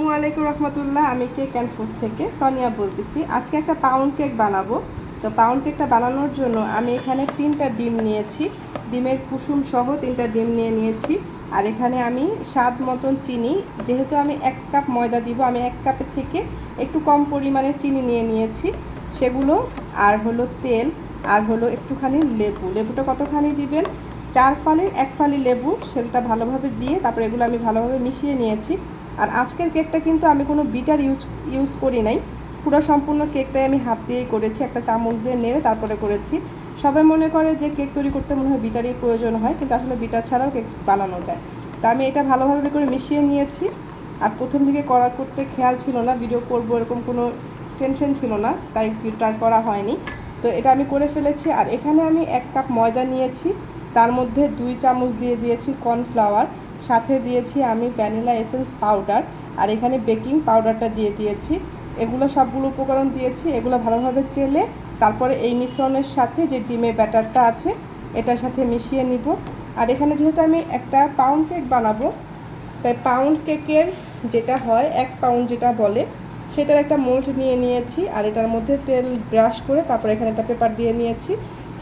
আসসালামু আলাইকুম রহমতুল্লাহ। আমি কেক অ্যান্ড ফুড থেকে সোনিয়া বলতেছি। আজকে একটা পাউন্ড কেক বানাবো। তো পাউন্ড কেকটা বানানোর জন্য আমি এখানে 3টা ডিম নিয়েছি, ডিমের কুসুম সহ 3টা ডিম নিয়েছি। আর এখানে আমি স্বাদ মতন চিনি, যেহেতু আমি 1 কাপ ময়দা দিব, আমি 1 কাপের থেকে একটু কম পরিমাণে চিনি নিয়েছি সেগুলো। আর হলো তেল, আর হলো একটুখানি লেবুটা কতখানি দিবেন, 4 ফালির 1 ফালি লেবু, সেটা ভালোভাবে দিয়ে তারপরে এগুলো আমি ভালোভাবে মিশিয়ে নিয়েছি। আর আজকের কেকটা কিন্তু আমি কোনো বিটার ইউজ করি নাই, পুরো সম্পূর্ণ কেকটাই আমি হাত দিয়েই করেছি, একটা চামচ দিয়ে নেড়ে তারপরে করেছি। সবাই মনে করে যে কেক তৈরি করতে মনে হয় বিটারই প্রয়োজন হয়, কিন্তু আসলে বিটার ছাড়াও কেক বানানো যায়। তো আমি এটা ভালোভাবে করে মিশিয়ে নিয়েছি। আর প্রথম দিকে করতে খেয়াল ছিল না, ভিডিও করবো এরকম কোনো টেনশন ছিল না, তাই ভিডিওটা করা হয়নি। তো এটা আমি করে ফেলেছি। আর এখানে আমি 1 কাপ ময়দা নিয়েছি, তার মধ্যে 2 চামচ দিয়ে দিয়েছি কর্নফ্লাওয়ার, সাথে দিয়েছি আমি ভ্যানিলা এসেন্স পাউডার, আর এখানে বেকিং পাউডারটা দিয়ে দিয়েছি। এগুলো সবগুলো উপকরণ দিয়েছি, এগুলো ভালোভাবে চেলে তারপরে এই মিশ্রণের সাথে যে ডিমের ব্যাটারটা আছে এটার সাথে মিশিয়ে নিব। আর এখানে যেহেতু আমি একটা পাউন্ড কেক বানাবো, তাই পাউন্ড কেকের যেটা হয় 1 পাউন্ড যেটা বলে, সেটার একটা মোল্ড নিয়েছি। আর এটার মধ্যে তেল ব্রাশ করে তারপরে এখানে একটা পেপার দিয়ে নিয়েছি,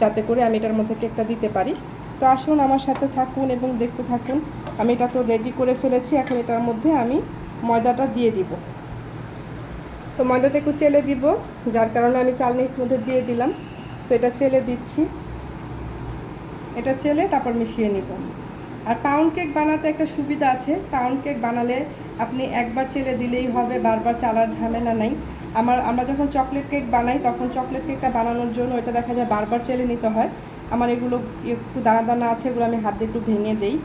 যাতে করে আমি এটার মধ্যে কেকটা দিতে পারি। তো আসুন আমার সাথে থাকুন এবং দেখতে থাকুন। আমি এটা তো রেডি করে ফেলেছি, এখন এটার মধ্যে আমি ময়দাটা দিয়ে দিব। তো ময়দাটা একটু চেলে দিব, যার কারণে আমি চালনির মধ্যে দিয়ে দিলাম। তো এটা চেলে দিচ্ছি, এটা চেলে তারপর মিশিয়ে নিব। আর পাউন্ড কেক বানাতে একটা সুবিধা আছে, পাউন্ড কেক বানালে আপনি একবার চেলে দিলেই হবে, বারবার চালার ঝামেলা নাই। আমরা যখন চকলেট কেক বানাই তখন চকলেট কেকটা বানানোর জন্য এটা দেখা যায় বারবার চেলে নিতে হয়। আমার এগুলো একটু দানা আছে, এগুলো আমি হাত দিয়ে একটু ভেঙে দেই।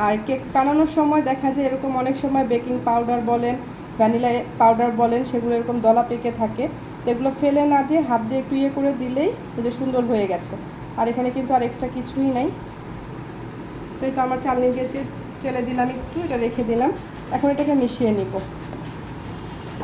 আর কেক বানানোর সময় দেখা যায় এরকম অনেক সময় বেকিং পাউডার বলেন, ভ্যানিলা পাউডার বলেন, সেগুলো এরকম দলা পেকে থাকে। তো এগুলো ফেলে না দিয়ে হাত দিয়ে একটু করে দিলেই যে সুন্দর হয়ে গেছে। আর এখানে কিন্তু আর এক্সট্রা কিছুই নাই। তো এটা আমার চালনি দিয়ে চেলে দিলাম, একটু এটা রেখে দিলাম। এখন এটাকে মিশিয়ে নিব।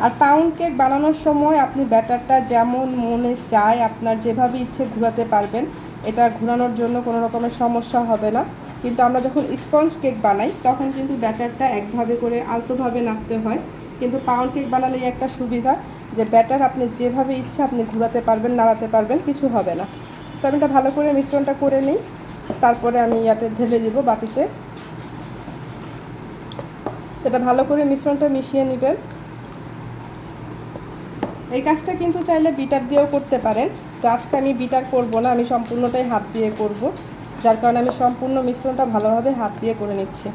আর পাউন্ড কেক বানানোর সময় আপনি ব্যাটারটা যেমন মনে চায় আপনার যেভাবে ইচ্ছে ঘোরাতে পারবেন, এটা ঘোরানোর জন্য কোনো রকমের সমস্যা হবে না। কিন্তু আমরা যখন স্পঞ্জ কেক বানাই তখন কিন্তু ব্যাটারটা একভাবে করে আলতোভাবে নাড়তে হয়। কিন্তু পাউন্ড কেক বানালে একটা সুবিধা, যে ব্যাটার আপনি যেভাবে ইচ্ছে আপনি ঘোরাতে পারবেন, নাড়াতে পারবেন, কিছু হবে না। তো আমি এটা ভালো করে মিশ্রণটা করে নিই, তারপরে আমি ইয়াতে ঢেলে দিব বাটিতে। এটা ভালো করে মিশ্রণটা মিশিয়ে নেবেন। এই কাজটা কিন্তু চাইলে বিটার দিয়েও করতে পারেন। তো আজকে আমি বিটার করব না, আমি সম্পূর্ণটাই হাত দিয়ে করব, যার কারণে আমি সম্পূর্ণ মিশ্রণটা ভালোভাবে হাত দিয়ে করে নিচ্ছি।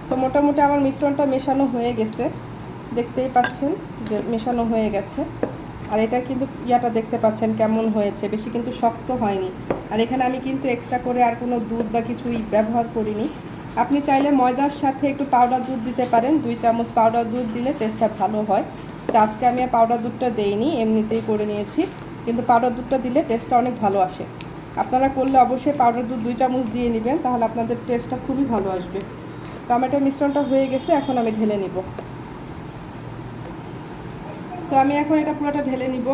তো মোটামুটি আমার মিশ্রণটা মেশানো হয়ে গেছে, দেখতেই পাচ্ছেন যে মেশানো হয়ে গেছে। আর এটা কিন্তু ইয়াটা দেখতে পাচ্ছেন কেমন হয়েছে, বেশি কিন্তু শক্ত হয়নি। আর এখানে আমি কিন্তু এক্সট্রা করে আর কোনো দুধ বা কিছুই ব্যবহার করিনি। আপনি চাইলে ময়দার সাথে একটু পাউডার দুধ দিতে পারেন, 2 চামচ পাউডার দুধ দিলে টেস্টটা ভালো হয়। তো আজকে আমি আর পাউডার দুধটা দেইনি, এমনিতেই করে নিয়েছি। কিন্তু পাউডার দুধটা দিলে টেস্টটা অনেক ভালো আসে। আপনারা করলে অবশ্যই পাউডার দুধ 2 চামচ দিয়ে নেবেন, তাহলে আপনাদের টেস্টটা খুবই ভালো আসবে। তো আমার এটা মিশ্রণটা হয়ে গেছে, এখন আমি ঢেলে নিব। তো আমি এখন এটা পুরোটা ঢেলে নিব,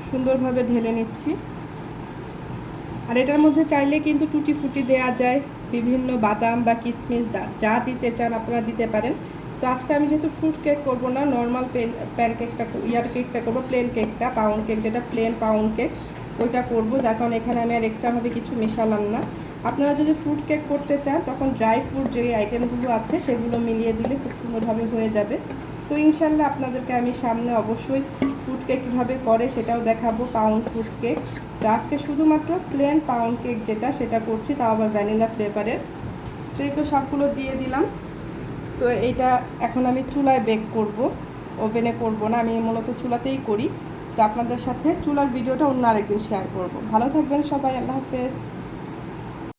সুন্দরভাবে ঢেলে নিচ্ছি। আর এটার মধ্যে চাইলে কিন্তু টুটি ফুটি দেওয়া যায়, বিভিন্ন বাদাম বা কিশমিশ যা দিতে চান আপনারা দিতে পারেন। তো আজকে আমি যেহেতু ফ্রুট কেক করব না, নর্মাল প্যান কেকটা কেকটা করবো, প্লেন কেকটা, পাউন্ড কেক যেটা প্লেন পাউন্ড কেক ওইটা করব, যার কারণে এখানে আমি আর এক্সট্রাভাবে কিছু মেশালাম না। আপনারা যদি ফ্রুট কেক করতে চান তখন ড্রাই ফ্রুট যে আইটেমগুলো আছে সেগুলো মিলিয়ে দিলে খুব সুন্দরভাবে হয়ে যাবে। তো ইনশাল্লাহ আপনাদেরকে আমি সামনে অবশ্যই ফ্রুট কেক কীভাবে করে সেটাও দেখাবো, পাউন্ড ফ্রুট কেক। তো আজকে শুধুমাত্র প্লেন পাউন্ড কেক যেটা সেটা করছি, তাও আবার ভ্যানিলা ফ্লেভারের। তো এই তো সবগুলো দিয়ে দিলাম। তো এইটা এখন আমি চুলায় বেক করব, ওভেনে করব না, আমি মূলত চুলাতেই করি। তো আপনাদের সাথে চুলার ভিডিওটা অন্য আরেকদিন শেয়ার করব। ভালো থাকবেন সবাই, আল্লাহ হাফেজ।